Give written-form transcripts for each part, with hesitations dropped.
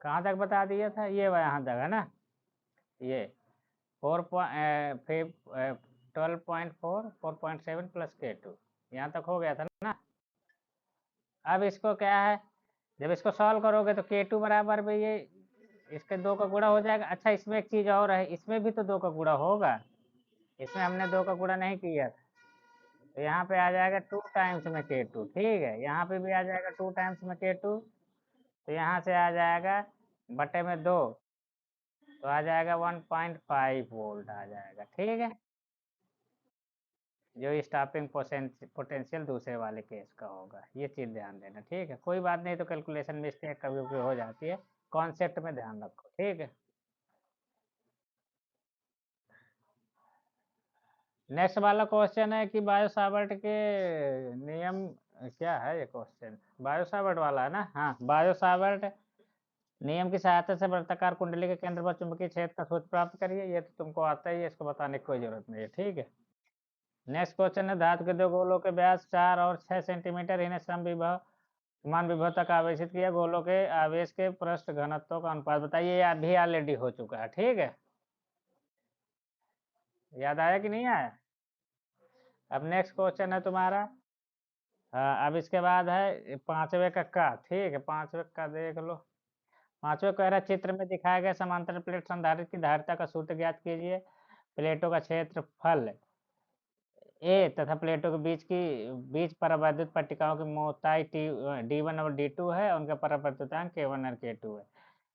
कहाँ तक बता दिया था, ये यहाँ तक है ना, ये 12.4 4.7 प्लस K2 यहाँ तक हो गया था ना। अब इसको क्या है, जब इसको सॉल्व करोगे तो K2 बराबर में ये इसके 2 का गुणा हो जाएगा। अच्छा, इसमें एक चीज़ और है, इसमें भी तो 2 का गुणा होगा, इसमें हमने 2 का गुणा नहीं किया था, तो यहाँ पे आ जाएगा 2 टाइम्स में K2। ठीक है, यहाँ पे भी आ जाएगा 2 टाइम्स में K2, तो यहाँ से आ जाएगा बटे में 2, तो आ जाएगा 1.5 वोल्ट आ जाएगा। ठीक है, जो स्टॉपिंग पोटेंशियल दूसरे वाले केस का होगा, ये चीज़ ध्यान देना। ठीक है, कोई बात नहीं, तो कैलकुलेशन मिस्टेक कभी कभी हो जाती है, कॉन्सेप्ट में ध्यान रखो। ठीक है, नेक्स्ट वाला क्वेश्चन है कि बायो सावर्ट के नियम, क्या है ये क्वेश्चन, बायो सावर्ट वाला है ना। हाँ, बायो सावर्ट नियम की सहायता से वृत्ताकार कुंडली के केंद्र पर चुंबकीय क्षेत्र का सूत्र प्राप्त करिए। ये तो तुमको आता ही है, इसको बताने की कोई जरूरत नहीं है। ठीक है, नेक्स्ट क्वेश्चन है, धातु के दो गोलों के व्यास 4 और 6 सेंटीमीटर, इन्हें सम विभव समान विभव तक आवेशित किया, गोलों के आवेश के पृष्ठ घनत्व का अनुपात बताइए। ये भी ऑलरेडी हो चुका है। ठीक है, याद आया कि नहीं आया। अब नेक्स्ट क्वेश्चन है तुम्हारा, हाँ, अब इसके बाद है पांचवे का। ठीक है, पांचवे का देख लो। पांचवे कह रहा, चित्र में दिखाया गया समांतर प्लेट संधारित्र की धारिता का सूत्र ज्ञात कीजिए। प्लेटों का क्षेत्रफल ए तथा प्लेटों के बीच परावैद्युत पट्टिकाओं की मोटाई D1 और D2 है, उनका परावैद्युतांक K1 और K2 है।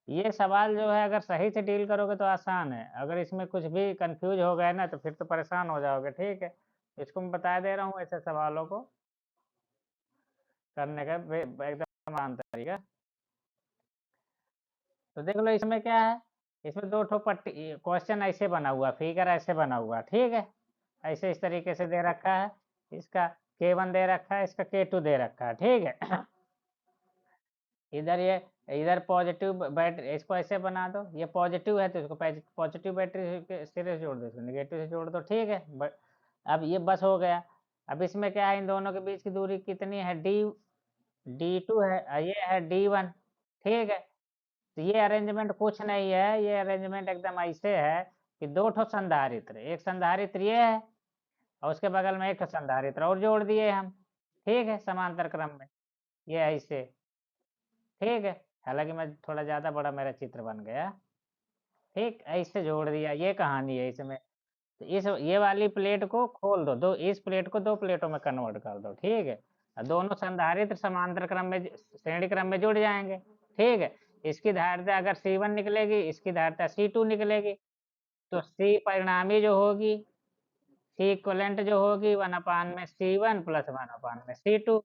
ये सवाल जो है, अगर सही से डील करोगे तो आसान है, अगर इसमें कुछ भी कंफ्यूज हो गए ना तो फिर तो परेशान हो जाओगे। ठीक है, इसको मैं बता दे रहा हूँ ऐसे सवालों को करने का एकदम आसान तरीका। तो देख लो, इसमें क्या है, इसमें दो ठो पट्टी, क्वेश्चन ऐसे बना हुआ, फिगर ऐसे बना हुआ। ठीक है, ऐसे इस तरीके से दे रखा है, इसका K1 दे रखा है, इसका K2 दे रखा है। ठीक है, इधर ये, इधर पॉजिटिव बैटरी, इसको ऐसे बना दो, ये पॉजिटिव है तो इसको पॉजिटिव बैटरी के सिरे से जोड़ दो, इसको नेगेटिव से जोड़ दो। ठीक है, अब ये बस हो गया। अब इसमें क्या है, इन दोनों के बीच की दूरी कितनी है, D2 है, ये है D1। ठीक है, तो ये अरेंजमेंट कुछ नहीं है, ये अरेंजमेंट एकदम ऐसे है कि दो ठो संधारित्र, एक संधारित्र ये है और उसके बगल में एक ठो संधारित्र और जोड़ दिए हम। ठीक है, समांतर क्रम में, ये ऐसे। ठीक है, हालांकि मैं थोड़ा ज़्यादा बड़ा मेरा चित्र बन गया। ठीक, ऐसे जोड़ दिया, ये कहानी है इसमें। तो इस ये वाली प्लेट को खोल दो, इस प्लेट को दो प्लेटों में कन्वर्ट कर दो। ठीक है, और दोनों संधारित्र समांतर क्रम में, श्रेणी क्रम में जुड़ जाएंगे। ठीक है, इसकी धारिता अगर C1 निकलेगी, इसकी धारिता C2 निकलेगी, तो C परिणामी जो होगी, C इक्वलेंट जो होगी 1/C1 प्लस 1/C2।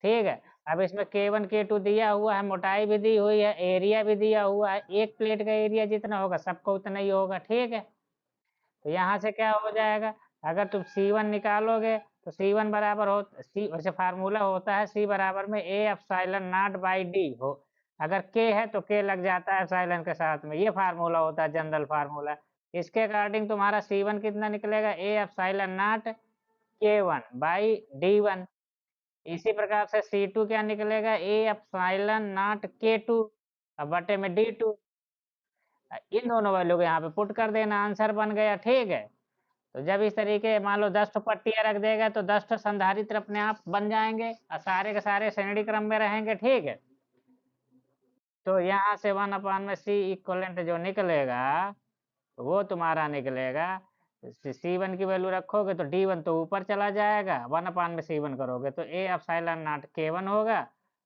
ठीक है, अब इसमें K1 K2 दिया हुआ है, मोटाई भी दी हुई है, एरिया भी दिया हुआ है, एक प्लेट का एरिया जितना होगा सबको उतना ही होगा। ठीक है, तो यहाँ से क्या हो जाएगा, अगर तुम C1 निकालोगे तो C1 बराबर हो, C वैसे फार्मूला होता है C बराबर में A epsilon not by D हो, अगर K है तो K लग जाता है एप्सिलॉन के साथ में, ये फार्मूला होता है जनरल फार्मूला। इसके अकॉर्डिंग तुम्हारा C1 कितना निकलेगा, A epsilon not K1 by D1। इसी प्रकार से C2 क्या निकलेगा, A एप्सिलॉन नॉट K2 बटे में D2। इन दोनों वैल्यू को यहाँ पे पुट कर देना, आंसर बन गया। ठीक है, तो जब इस तरीके मान लो 10 पट्टियां रख देगा तो 10 संधारित्र अपने आप बन जाएंगे और सारे के सारे श्रेणी क्रम में रहेंगे। ठीक है, तो यहाँ से 1/C इक्वलेंट जो निकलेगा वो तुम्हारा निकलेगा, C1 की वैल्यू रखोगे तो D1 तो ऊपर चला जाएगा, 1/C1 करोगे तो A एप्सिलॉन नॉट K1 होगा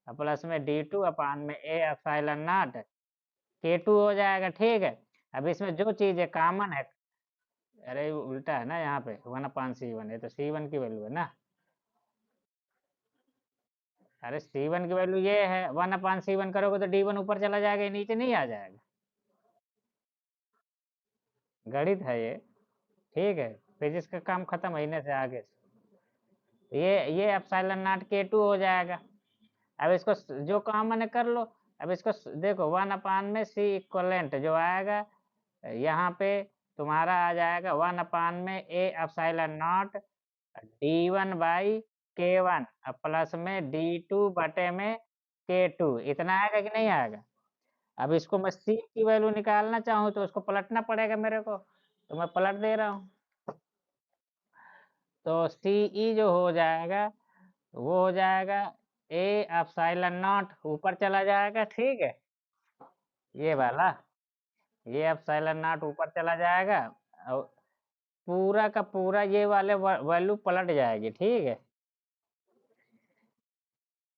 प्लस में D2 अपान में A एप्सिलॉन नॉट K2 हो जाएगा। ठीक है, अब इसमें जो चीज़ है कॉमन है, अरे उल्टा है ना, यहाँ पे 1/C1 है तो C1 की वैल्यू है ना, अरे C1 की वैल्यू ये है, 1/C1 करोगे तो D1 ऊपर चला जाएगा, नीचे नहीं आ जाएगा, गणित है ये। ठीक है, फिजिक्स का काम खत्म है, इन्हें से आगे ये एप्सिलॉन नॉट K2 हो जाएगा। अब इसको जो कॉमन है कर लो। अब इसको देखो 1/C इक्वलेंट जो आएगा यहाँ पे तुम्हारा आ जाएगा 1/A epsilon not D1 by K1 plus में D2 बटे में K2, इतना आएगा कि नहीं आएगा। अब इसको मैं सी की वैल्यू निकालना चाहूँ तो उसको पलटना पड़ेगा मेरे को, तो मैं पलट दे रहा हूँ। तो सीई जो हो जाएगा वो हो जाएगा ए एप्सिलॉन नॉट, ऊपर चला जाएगा, ठीक है, ये वाला, ये एप्सिलॉन नॉट ऊपर चला जाएगा और पूरा का पूरा ये वाले वैल्यू पलट जाएगी, ठीक है।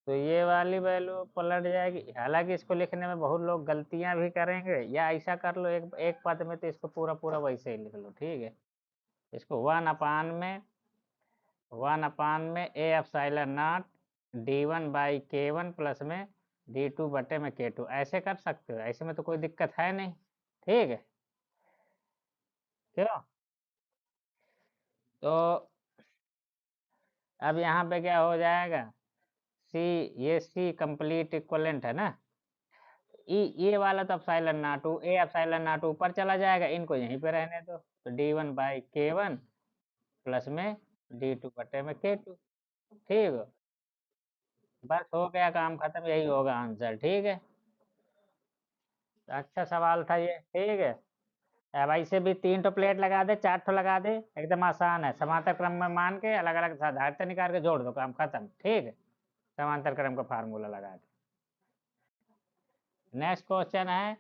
तो ये वाली वैल्यू पलट जाएगी। हालांकि इसको लिखने में बहुत लोग गलतियां भी करेंगे, या ऐसा कर लो एक एक पद में, तो इसको पूरा पूरा वैसे ही लिख लो, ठीक है। इसको वन अपान में A epsilon not d1/k1 plus में d2/k2 ऐसे कर सकते हो, ऐसे में तो कोई दिक्कत है नहीं, ठीक है। क्यों? तो अब यहाँ पे क्या हो जाएगा, सी, ये सी कंप्लीट इक्वलेंट है ना, ये वाला तो epsilon not A epsilon not ऊपर चला जाएगा, इनको यहीं पे रहने दो, तो d1/k1 प्लस में d2/k2, ठीक है। बस हो गया, काम खत्म, यही होगा आंसर, ठीक है। अच्छा सवाल था ये, ठीक है। अब ऐसे भी 3 तो प्लेट लगा दे, 4 तो लगा दे, एकदम आसान है, समांतर क्रम में मान के अलग अलग साधारणता निकाल के जोड़ दो, काम खत्म, ठीक है। समांतर क्रम का फार्मूला लगा दे। नेक्स्ट क्वेश्चन है,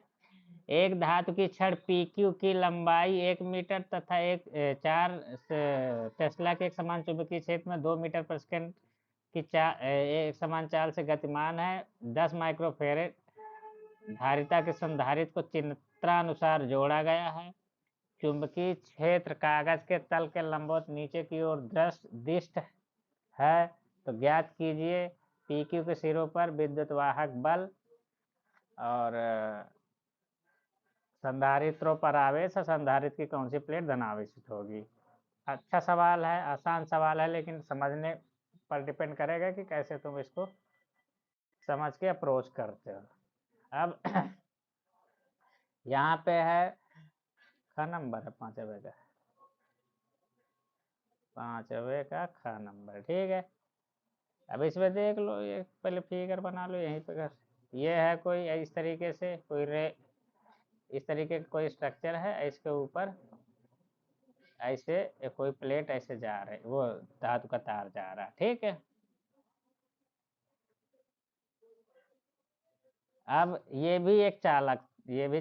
एक धातु की छड़ PQ की लंबाई 1 मीटर तथा 4 टेस्ला के एक समान चुंबकीय क्षेत्र में 2 मीटर/सेकंड की एक समान चाल से गतिमान है। 10 माइक्रोफेरेड धारिता के संधारित्र को चित्रानुसार जोड़ा गया है। चुंबकीय क्षेत्र कागज के तल के लंबवत नीचे की ओर दिष्ट है, तो ज्ञात कीजिए PQ के सिरों पर विद्युत वाहक बल और संधारित्रों पर आवेश और संधारित्र की कौन सी प्लेट धनावेशित होगी। अच्छा सवाल है, आसान सवाल है, लेकिन समझने पर डिपेंड करेगा कि कैसे तुम इसको समझ के अप्रोच करते हो। अब यहाँ पे है ख नंबर है, पांचवे का ख नंबर, ठीक है। अब इसमें देख लो, ये पहले फिगर बना लो यहीं पे, ये है कोई इस तरीके से कोई इस तरीके का कोई स्ट्रक्चर है, इसके ऊपर ऐसे कोई प्लेट ऐसे जा रहे, वो धातु का तार जा रहा है, ठीक है। अब ये भी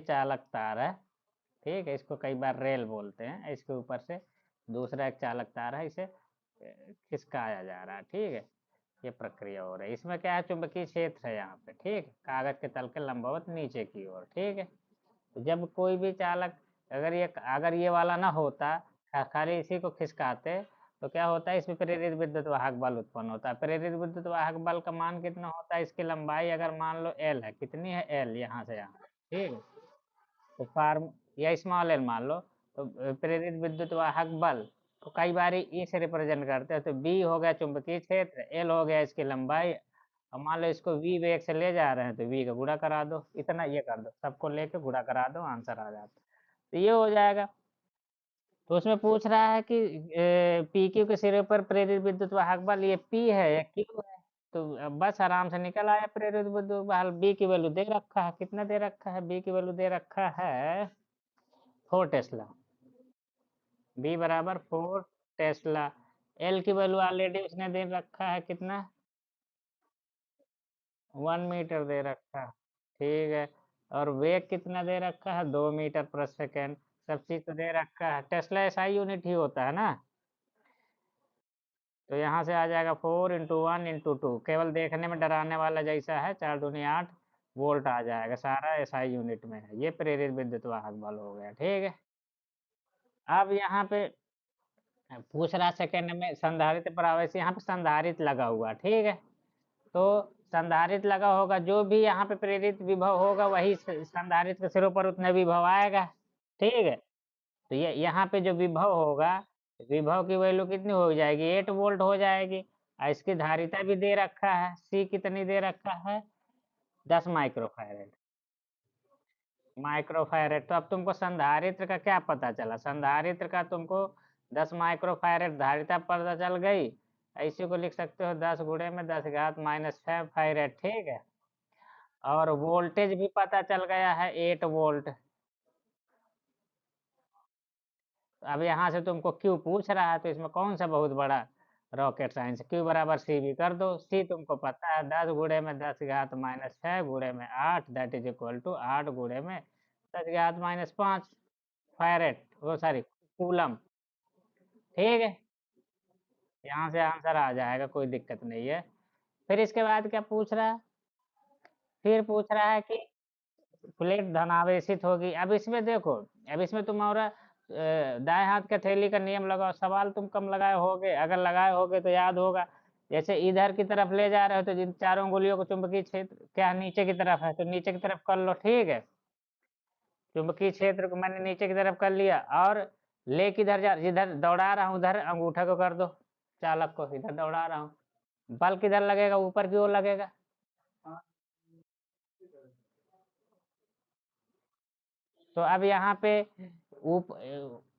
चालक तार है, ठीक है। इसको कई बार रेल बोलते हैं। इसके ऊपर से दूसरा एक चालक तार है, इसे खिसकाया जा रहा है, ठीक है। ये प्रक्रिया हो रही है। इसमें क्या है, चुंबकीय क्षेत्र है यहाँ पे, ठीक है, कागज के तल के लंबवत नीचे की ओर, ठीक है। तो जब कोई भी चालक, अगर ये वाला ना होता, खाली इसी को खिसकाते, तो क्या होता है, इसमें प्रेरित विद्युत वाहक बल उत्पन्न होता है। प्रेरित विद्युत वाहक बल का मान कितना होता है, इसकी लंबाई अगर मान लो L है, कितनी है L, यहाँ से यहाँ, ठीक है। तो या स्मॉल एल मान लो, तो प्रेरित विद्युत वाहक बल को कई बार ई से रिप्रेजेंट करते हैं। तो बी हो गया चुंबकीय क्षेत्र, एल हो गया इसकी लंबाई, और मान लो इसको वी वेग से ले जा रहे हैं, तो वी का गुणा करा दो, इतना ये कर दो, सबको लेके गुणा करा दो, आंसर आ जाता। तो ये हो जाएगा। तो उसमें पूछ रहा है कि पी क्यू के सिरे पर प्रेरित विद्युत वाहक बल, ये पी है या क्यू है, तो बस आराम से निकल आया। प्रेरित विद्युत बल बी की वैल्यू दे रखा है, कितना दे रखा है, बी की वैल्यू दे रखा है 4 टेस्ला, बी बराबर 4 टेस्ला। एल की वैल्यू ऑलरेडी उसने दे रखा है, कितना, 1 मीटर दे रखा है, ठीक है। और वेग कितना दे रखा है, 2 मीटर/सेकंड। सब चीज तो दे रखा है, टेस्ला SI यूनिट ही होता है ना। तो यहाँ से आ जाएगा 4 × 1 × 2, केवल देखने में डराने वाला जैसा है, 4 दूनी 8 वोल्ट आ जाएगा, सारा SI यूनिट में है। ये प्रेरित विद्युत वाहक बल हो गया, ठीक है। अब यहाँ पे पूछ रहा सेकंड में संधारित्र पर आवेश, यहाँ पे संधारित्र लगा हुआ, ठीक है। तो संधारित्र लगा होगा, जो भी यहाँ पे प्रेरित विभव होगा वही संधारित्र के सिरों पर उतना विभव आएगा, ठीक है। तो ये यहाँ पे जो विभव होगा, विभव की वैल्यू कितनी हो जाएगी, 8 वोल्ट हो जाएगी। और इसकी धारिता भी दे रखा है, सी कितनी दे रखा है, 10 माइक्रोफैरेड। माइक्रोफैरेड, तो अब तुमको संधारित्र का क्या पता चला, संधारित्र का तुमको 10 माइक्रोफैरेड धारिता पता चल गई। इसी को लिख सकते हो 10 × 10⁻⁻⁵ फैरेड, ठीक है। और वोल्टेज भी पता चल गया है 8 वोल्ट। अब यहाँ से तुमको क्यू पूछ रहा है, तो इसमें कौन सा बहुत बड़ा रॉकेट साइंस। क्यू बराबर सी भी कर दो। सी तुमको पता है 10 × 10⁻⁻⁸ that is equal to 8 × 10⁻⁵ ferret, वो सॉरी कूलम। ठीक है, यहाँ से आंसर आ जाएगा, कोई दिक्कत नहीं है। फिर इसके बाद क्या पूछ रहा है? फिर पूछ रहा है कि प्लेट धनावेशित होगी। अब इसमें देखो, अब इसमें तुम्हारा दाएं हाथ के हथेली का नियम लगाओ। सवाल तुम कम लगाए होगे, अगर लगाए होगे तो याद होगा। जैसे इधर की तरफ ले जा रहे हो तो जिन चारों गोलियों को चुंबकीय क्षेत्र क्या नीचे की तरफ है, तो नीचे की तरफ कर लो। ठीक है, चुंबकीय क्षेत्र को मैंने नीचे की तरफ कर लिया, और ले किधर जा, जिधर दौड़ा रहा हूँ उधर अंगूठा को कर दो, चालक को इधर दौड़ा रहा हूँ। बल किधर लगेगा? ऊपर की ओर लगेगा। तो अब यहाँ पे ऊप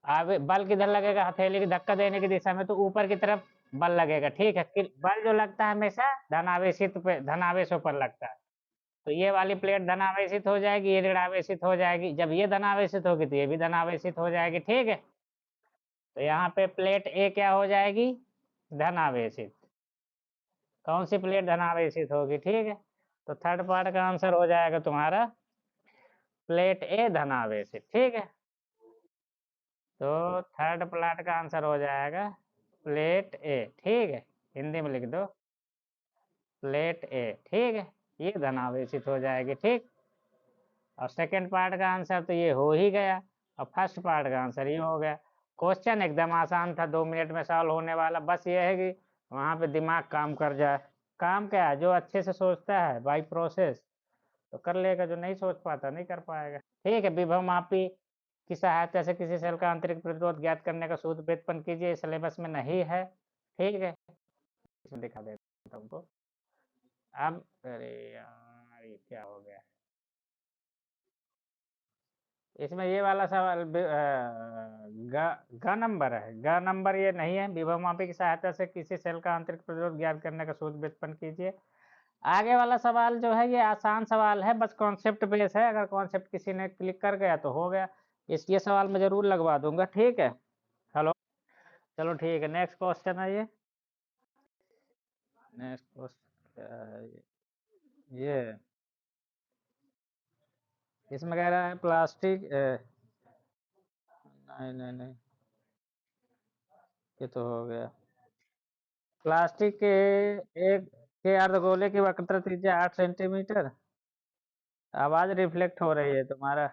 आगे बल किधर लगेगा? हथेली की धक्का देने की दिशा में, तो ऊपर की तरफ बल लगेगा। ठीक है, बल जो लगता है हमेशा धनावेशित पे, धनावेशों पर लगता है। तो ये वाली प्लेट धनावेशित हो जाएगी, ये ऋणावेशित हो जाएगी। जब ये धनावेशित होगी तो ये भी धनावेशित हो जाएगी। ठीक है, तो यहाँ पे प्लेट ए क्या हो जाएगी? धनावेशित। कौन सी प्लेट धनावेशित होगी? ठीक है, तो थर्ड पार्ट का आंसर हो जाएगा तुम्हारा प्लेट ए धनावेशित। ठीक है, तो थर्ड प्लाट का आंसर हो जाएगा प्लेट ए। ठीक है, हिंदी में लिख दो प्लेट ए। ठीक है, ये धनावेशित हो जाएगी। ठीक, और सेकंड पार्ट का आंसर तो ये हो ही गया, और फर्स्ट पार्ट का आंसर ये हो गया। क्वेश्चन एकदम आसान था, 2 मिनट में सॉल्व होने वाला। बस ये है कि वहाँ पे दिमाग काम कर जाए। काम क्या है, जो अच्छे से सोचता है बाई प्रोसेस तो कर लेगा, जो नहीं सोच पाता नहीं कर पाएगा। ठीक है, विभव मापी की सहायता से किसी सेल का आंतरिक प्रतिरोध ज्ञात करने का सूत्र व्युत्पन्न कीजिए। सिलेबस में नहीं है। ठीक है, इसमें दिखा देता हूँ तुमको। अब अरे यार, ये क्या हो गया? इसमें ये वाला सवाल ग नंबर है। ग नंबर ये नहीं है। विभव मापी की सहायता से किसी सेल का आंतरिक प्रतिरोध ज्ञात करने का सूत्र व्युत्पन्न कीजिए। आगे वाला सवाल जो है ये आसान सवाल है, बस कॉन्सेप्ट बेस है। अगर कॉन्सेप्ट किसी ने क्लिक कर गया तो हो गया। ये सवाल मैं जरूर लगवा दूंगा। ठीक है, हेलो, चलो ठीक है, नेक्स्ट क्वेश्चन है ये। नेक्स्ट क्वेश्चन ये इसमें कह रहा है प्लास्टिक नहीं नहीं नहीं, ये तो हो गया। प्लास्टिक के एक के अर्धगोले की वक्रता त्रिज्या 8 सेंटीमीटर। आवाज रिफ्लेक्ट हो रही है तुम्हारा,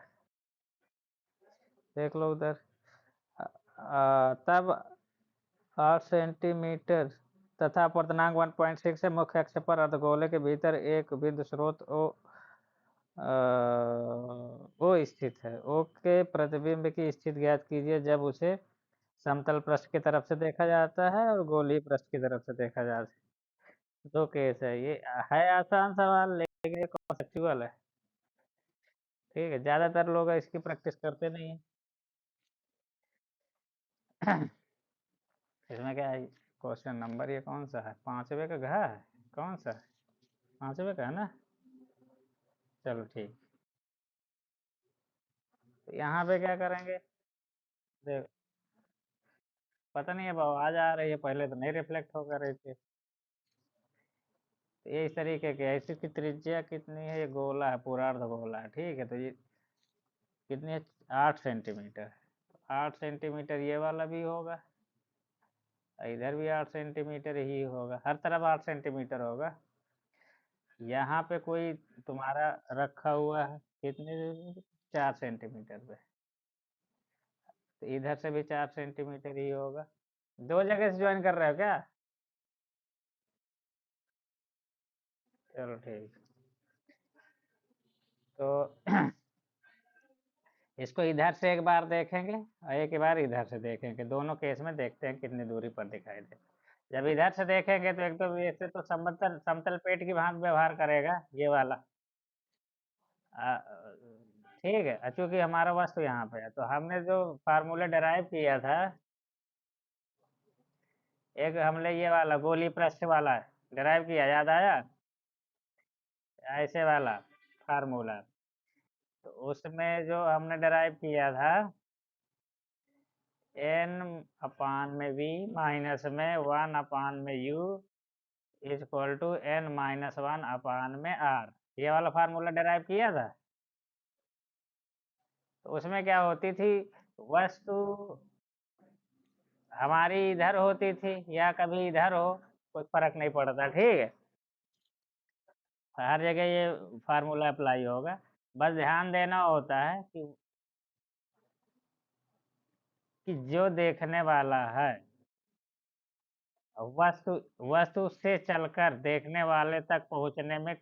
देख लो उधर। तब 8 सेंटीमीटर तथा अपर्तनांक 1.6 है। मुख्य अक्ष पर अर्धगोले के भीतर एक बिंदु स्रोत ओ स्थित है। ओ के प्रतिबिंब की स्थिति ज्ञात कीजिए जब उसे समतल पृष्ठ की तरफ से देखा जाता है और गोलीय पृष्ठ की तरफ से देखा जाता है। दो केस है। ये है आसान सवाल, लेकिन ये कॉन्सेप्चुअल है। ठीक है, ज्यादातर लोग इसकी प्रैक्टिस करते नहीं है। इसमें क्या है? क्वेश्चन नंबर ये कौन सा है? 5वें का घ है? कौन सा है? 5वें का है ना? चलो ठीक, तो यहाँ पे क्या करेंगे? देख, पता नहीं अब आवाज आ रही है, पहले तो नहीं रिफ्लेक्ट होकर रही थी। तो ये इस तरीके के, ऐसी की त्रिज्या कितनी है? ये गोला है, पूरा अर्ध गोला है। ठीक है, तो ये कितनी है? 8 सेंटीमीटर। 8 सेंटीमीटर ये वाला भी होगा, इधर भी 8 सेंटीमीटर ही होगा, हर तरफ 8 सेंटीमीटर होगा। यहाँ पे कोई तुम्हारा रखा हुआ है कितने? 4 सेंटीमीटर पे, तो इधर से भी 4 सेंटीमीटर ही होगा। दो जगह से ज्वाइन कर रहे हो क्या? चलो ठीक, तो इसको इधर से एक बार देखेंगे और एक बार इधर से देखेंगे। दोनों केस में देखते हैं कितनी दूरी पर दिखाई दे। जब इधर से देखेंगे तो एक तो ऐसे तो समतल समतल पेट की भांति व्यवहार करेगा ये वाला। ठीक है, चूंकि हमारा वस्तु यहाँ पे है, तो हमने जो फार्मूला डराइव किया था, एक हमने ये वाला गोली पृष्ठ वाला डराइव किया, याद आया? ऐसे वाला फार्मूला। तो उसमें जो हमने डराइव किया था n/v माइनस में 1/u is equal to n-1/r, ये वाला फार्मूला डराइव किया था। तो उसमें क्या होती थी, वस्तु हमारी इधर होती थी या कभी इधर हो, कोई फर्क नहीं पड़ता, ठीक है। हर जगह ये फार्मूला अप्लाई होगा। बस ध्यान देना होता है कि जो देखने वाला है वस्तु वस्तु से चलकर देखने वाले तक पहुंचने में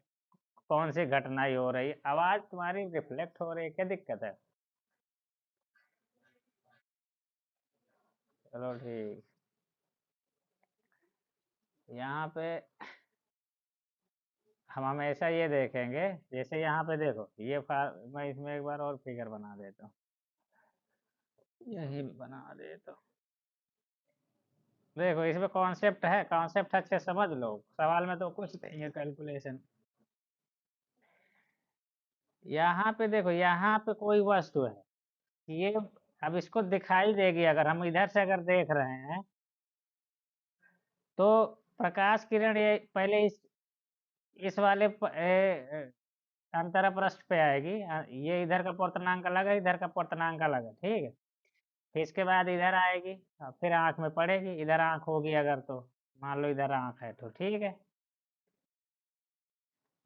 कौन सी घटनाएं हो रही है। आवाज तुम्हारी रिफ्लेक्ट हो रही है, क्या दिक्कत है? चलो ठीक। यहाँ पे हम हमेशा ये देखेंगे, जैसे यहाँ पे देखो ये मैं इसमें एक बार और फिगर बना देता हूँ, यही बना देता हूँ। देखो इसमें कॉन्सेप्ट है, कॉन्सेप्ट अच्छे समझ लो, सवाल में तो कुछ नहीं है कैलकुलेशन। यहाँ पे देखो, यहाँ पे कोई वस्तु है, ये अब इसको दिखाई देगी, अगर हम इधर से अगर देख रहे हैं तो प्रकाश किरण ये पहले इस वाले अंतरा पृष्ठ पे आएगी। ये इधर का पूर्णांक अलग है, इधर का पूर्णांक अलग है, ठीक है। फिर इसके बाद इधर आएगी, फिर आंख में पड़ेगी, इधर आंख होगी अगर, तो मान लो इधर आंख है तो ठीक है।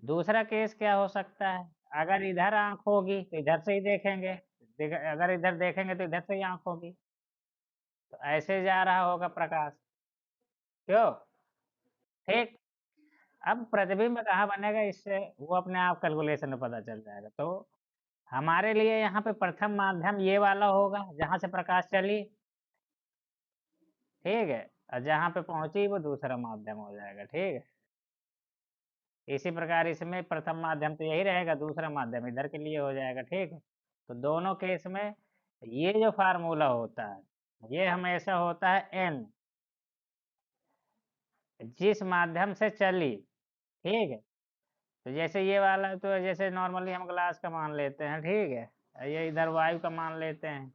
दूसरा केस क्या हो सकता है, अगर इधर आंख होगी तो इधर से ही देखेंगे, अगर इधर देखेंगे तो इधर से ही आंख होगी, तो ऐसे जा रहा होगा प्रकाश, क्यों? ठीक। अब प्रतिबिंब कहाँ बनेगा, इससे वो अपने आप कैलकुलेशन में पता चल जाएगा। तो हमारे लिए यहाँ पे प्रथम माध्यम ये वाला होगा जहां से प्रकाश चली, ठीक है, और जहाँ पे पहुंची वो दूसरा माध्यम हो जाएगा, ठीक है। इसी प्रकार इसमें प्रथम माध्यम तो यही रहेगा, दूसरा माध्यम इधर के लिए हो जाएगा, ठीक है। तो दोनों केस में ये जो फार्मूला होता है ये हमेशा होता है n, जिस माध्यम से चली, ठीक है। तो जैसे ये वाला, तो जैसे नॉर्मली हम ग्लास का मान लेते हैं, ठीक है, ये इधर वायु का मान लेते हैं,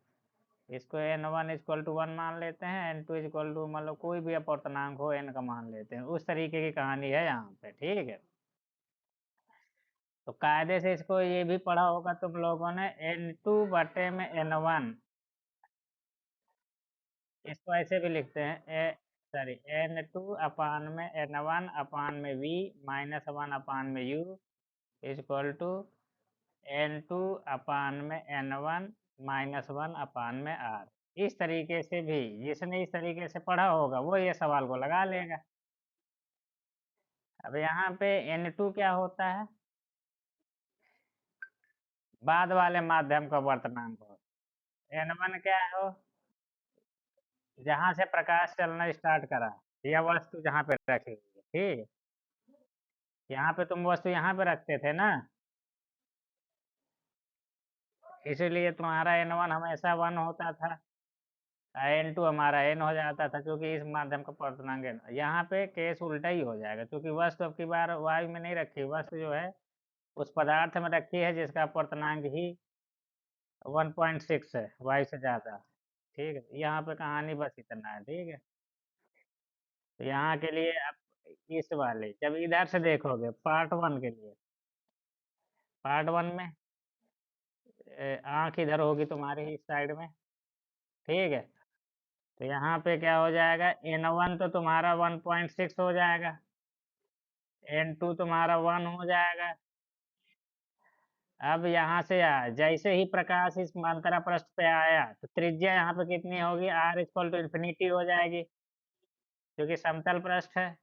इसको n1 इक्वल टू 1 मान लेते हैं, n2 इक्वल टू मतलब कोई भी अपूर्णांक हो n का मान लेते हैं, उस तरीके की कहानी है यहाँ पे, ठीक है। तो कायदे से इसको ये भी पढ़ा होगा तुम लोगों ने, n2 बटे में n1, इसको ऐसे भी लिखते हैं sorry n2/n1/v minus 1/u is equal to n2/n1 minus 1/r। इस तरीके से भी जिसने इस तरीके से पढ़ा होगा वो ये सवाल को लगा लेगा। अब यहाँ पे n2 क्या होता है, बाद वाले माध्यम का वर्तनांक हो। n1 क्या हो, जहां से प्रकाश चलना स्टार्ट करा, यह वस्तु जहाँ पे रखी हुई है, ठीक है। यहाँ पे तुम वस्तु यहाँ पे रखते थे ना, इसीलिए तुम्हारा n1 हमेशा 1 होता था, n2 हमारा n हो जाता था, क्योंकि इस माध्यम का पूर्णांक n। यहाँ पे केस उल्टा ही हो जाएगा, क्योंकि वस्तु अब की बार वायु में नहीं रखी, वस्तु जो है उस पदार्थ में रखी है जिसका पूर्णांक ही 1.6 है, वायु से ज्यादा, ठीक है। यहाँ पे कहानी बस इतना है, ठीक है। तो यहाँ के लिए आप इस वाले जब इधर से देखोगे पार्ट 1 के लिए, पार्ट 1 में आंख इधर होगी तुम्हारी इस साइड में, ठीक है। तो यहाँ पे क्या हो जाएगा, n1 तो तुम्हारा 1.6 हो जाएगा, n2 तुम्हारा 1 हो जाएगा। अब यहाँ से जैसे ही प्रकाश इस अंतरा पृष्ठ पे आया तो त्रिज्या यहाँ पे कितनी होगी, r इक्वल टू इन्फिनिटी हो जाएगी, क्योंकि समतल पृष्ठ है।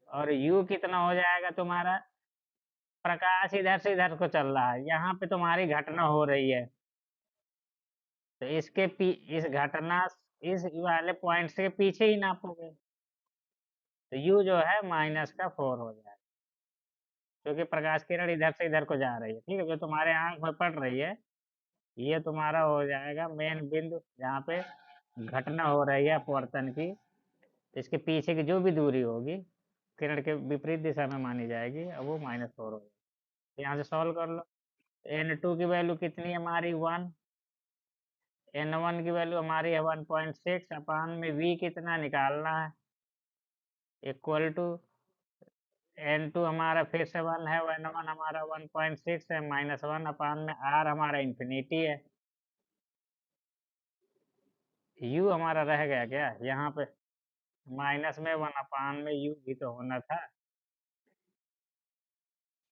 और u कितना हो जाएगा तुम्हारा, प्रकाश इधर से इधर को चल रहा है, यहाँ पे तुम्हारी घटना हो रही है, तो इस घटना इस वाले पॉइंट से पीछे ही नापोगे, तो u जो है -4 हो जाएगा, क्योंकि प्रकाश किरण इधर से इधर को जा रही है, ठीक है। जो तुम्हारे आंख में पड़ रही है ये तुम्हारा हो जाएगा मेन बिंदु, जहाँ पे घटना हो रही है अपवर्तन की, इसके पीछे की जो भी दूरी होगी किरण के विपरीत दिशा में मानी जाएगी, अब वो -4 हो जाएगी। यहाँ से सॉल्व कर लो। n2 की वैल्यू कितनी है हमारी 1, n1 की वैल्यू हमारी है 1.6 अपान में v कितना निकालना है, इक्वल टू n2 हमारा फिर से 1 है, n1 हमारा 1.6 है, -1 अपान में r हमारा इंफिनिटी है। u हमारा रह गया क्या यहाँ पे, माइनस में 1 अपान में u भी तो होना था।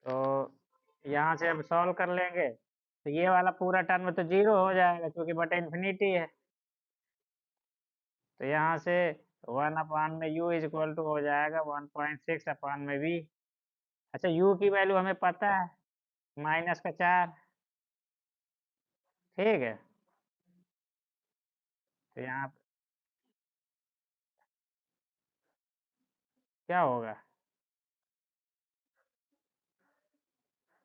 तो यहाँ से अब सॉल्व कर लेंगे तो ये वाला पूरा टर्म तो 0 हो जाएगा क्योंकि बटा इंफिनिटी है। तो यहाँ से 1 अपान में u इज इक्वल टू हो जाएगा 1.6 अपान में v। अच्छा u की वैल्यू हमें पता है -4, ठीक है। तो यहाँ क्या होगा,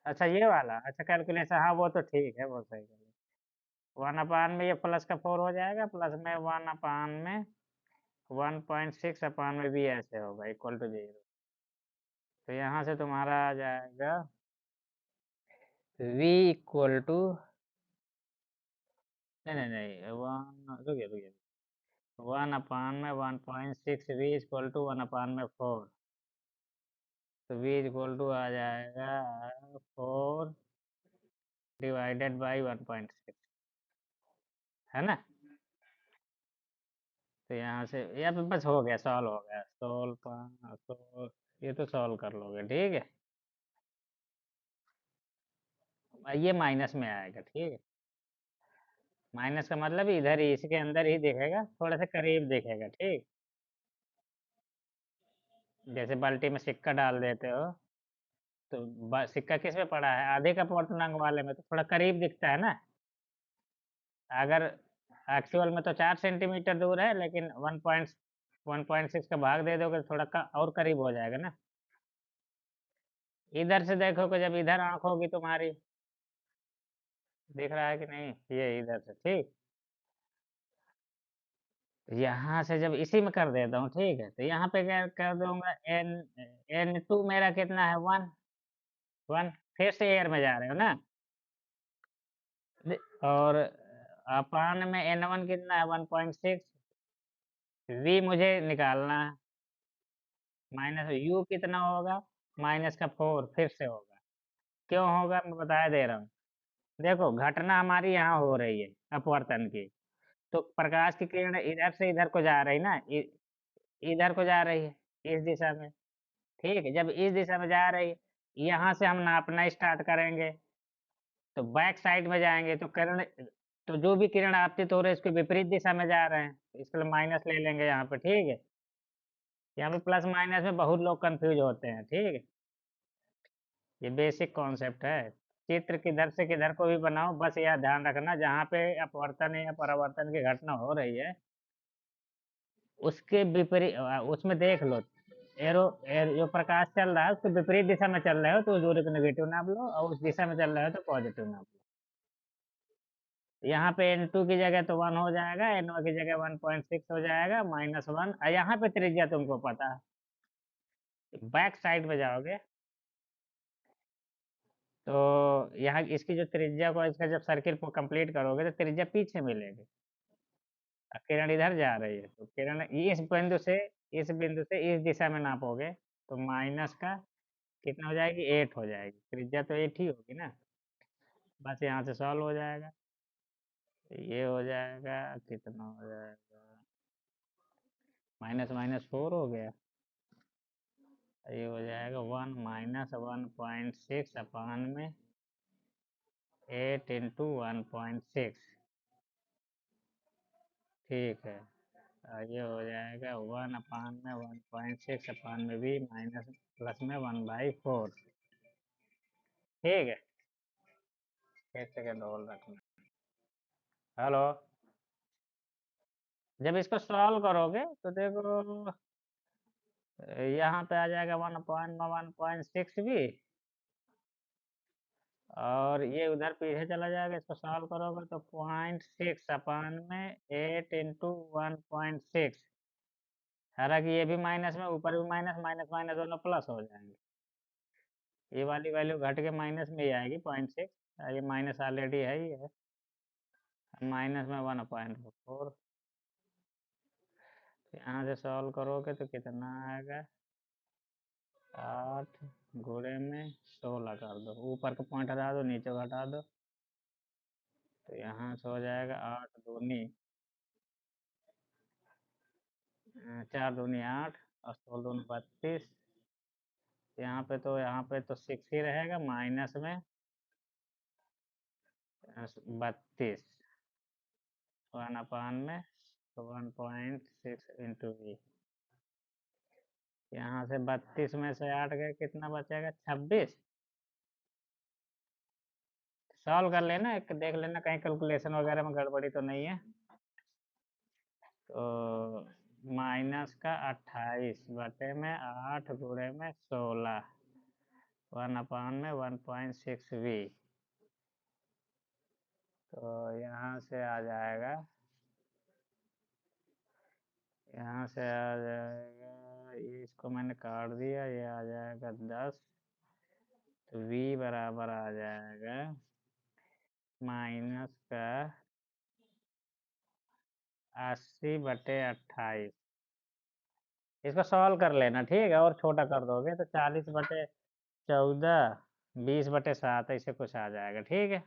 अच्छा ये वाला, अच्छा कैलकुलेशन, हाँ वो तो ठीक है, वो सही है। 1 अपान में ये प्लस का 4 हो जाएगा, प्लस में 1 अपान में 1.6 अपान में भी ऐसे होगा इक्वल टू 0। तो यहाँ से तुम्हारा आ जाएगा v इक्वल टू, नहीं नहीं नहीं, 1, रुकिए रुकिए, 1 अपान में 1.6 v इक्वल टू 1 अपान में 4। तो v इक्वल टू आ जाएगा 4 डिवाइडेड बाई 1.6, है ना। तो यहाँ से या फिर बस हो गया, सॉल्व हो गया, तो ये तो सॉल्व कर लोगे, ठीक है। ये माइनस में आएगा, ठीक है। माइनस का मतलब इधर ही, इसके अंदर ही दिखेगा, थोड़ा सा करीब दिखेगा, ठीक। जैसे बाल्टी में सिक्का डाल देते हो तो सिक्का किस में पड़ा है, आधे का पूर्णांक वाले में, तो थोड़ा करीब दिखता है ना। अगर एक्चुअल में तो 4 सेंटीमीटर दूर है, लेकिन 1.6 का भाग दे दोगे तो थोड़ा और करीब हो जाएगा ना। इधर से देखोगे, जब इधर आंख होगी तुम्हारी, दिख रहा है कि नहीं, ये इधर से, ठीक। यहाँ से जब इसी में कर देता हूँ, ठीक है, तो यहाँ पे क्या कर दूंगा, n2 मेरा कितना है, 1 1, फिर से एयर में जा रहे हो ना। और अपान में n1 कितना है, 1.6, v मुझे निकालना है, माइनस u कितना होगा, -4 फिर से होगा। क्यों होगा मैं बता दे रहा हूँ। देखो घटना हमारी यहाँ हो रही है अपवर्तन की, तो प्रकाश की किरण इधर से इधर को जा रही ना, इधर को जा रही है, इस दिशा में, ठीक है। जब इस दिशा में जा रही है, यहाँ से हम नापना स्टार्ट करेंगे, तो बैक साइड में जाएंगे तो किरण, तो जो भी किरण आपतित हो रहे हैं इसके विपरीत दिशा में जा रहे हैं, इसके लिए माइनस ले लेंगे यहाँ पे, ठीक है। यहाँ पे प्लस माइनस में बहुत लोग कंफ्यूज होते हैं, ठीक है। ये बेसिक कॉन्सेप्ट है। चित्र किधर से किधर को भी बनाओ, बस यह ध्यान रखना जहाँ पे अपवर्तन या परावर्तन की घटना हो रही है उसके विपरीत, उसमें देख लो, जो प्रकाश चल रहा है उसके विपरीत दिशा में चल रहे हो तो उस दूरी को नेगेटिव नाप लो, और उस दिशा में चल रहे हो तो पॉजिटिव नाप लो। यहाँ पे n2 की जगह तो 1 हो जाएगा, n1 की जगह 1.6 हो जाएगा, -1, यहाँ पे त्रिज्या तुमको पता है, बैक साइड में जाओगे तो यहाँ इसकी जो त्रिज्या को, इसका जब सर्किल को कंप्लीट करोगे तो त्रिज्या पीछे मिलेगी। किरण इधर जा रही है तो किरण इस बिंदु से इस दिशा में नापोगे तो माइनस का कितना हो जाएगी, 8 हो जाएगी, त्रिज्या तो 8 ही होगी ना। बस यहाँ से सॉल्व हो जाएगा, ये हो जाएगा, कितना हो जाएगा, -4 हो गया, ये हो जाएगा 1 -1.6 अपान में 8 इंटू 1.6, ठीक है। ये हो जाएगा 1 अपान में 1.6 अपान में भी माइनस प्लस में 1/4, ठीक है। एक सेकेंड होल्ड रखना। हेलो, जब इसको सॉल्व करोगे तो देखो यहाँ पे आ जाएगा 1/1.6 भी, और ये उधर पीछे चला जाएगा, इसको सॉल्व करोगे तो 0.6 अपान में 8 इंटू 1.6, हालांकि ये भी माइनस में, ऊपर भी माइनस, माइनस माइनस दोनों प्लस हो जाएंगे। ये वाली वैल्यू घट के माइनस में ही आएगी 0.6, ये माइनस ऑलरेडी है ही है। माइनस में 1/4। यहाँ से सॉल्व करोगे तो कितना आएगा, 8 गुणे में 16 कर दो, ऊपर का पॉइंट हटा दो, नीचे को हटा दो, तो यहाँ से हो जाएगा 8 दूनी 4 दूनी 8 और 16 दूनी 32। यहाँ पे तो 6 ही रहेगा, माइनस में 32 1/, में 1.6 इंटू वी। यहाँ से 32 में से 8 गए, कितना बचेगा, 26। सॉल्व कर लेना, एक देख लेना कहीं कैलकुलेशन वगैरह में गड़बड़ी तो नहीं है। तो माइनस का 28 बटे में 8 गुणे में 16 1/, में 1.6 वी। तो यहाँ से आ जाएगा, यहाँ से आ जाएगा, ये इसको मैंने काट दिया, ये आ जाएगा 10। तो v बराबर आ जाएगा माइनस का 80/28। इसको सॉल्व कर लेना, ठीक है, और छोटा कर दोगे तो 40/14 20/7 ऐसे कुछ आ जाएगा, ठीक है।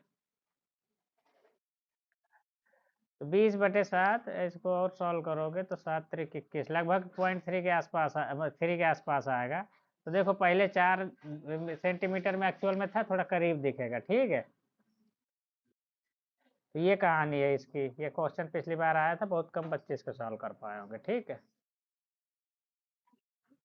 तो 20/7 इसको और सॉल्व करोगे तो 7 त्रिक 21, लगभग 0.3 के आसपास 3 के आसपास आएगा। तो देखो पहले 4 सेंटीमीटर में एक्चुअल में था, थोड़ा करीब दिखेगा, ठीक है। तो ये कहानी है इसकी। ये क्वेश्चन पिछली बार आया था, बहुत कम बच्चे इसको सॉल्व कर पाए होंगे, ठीक है।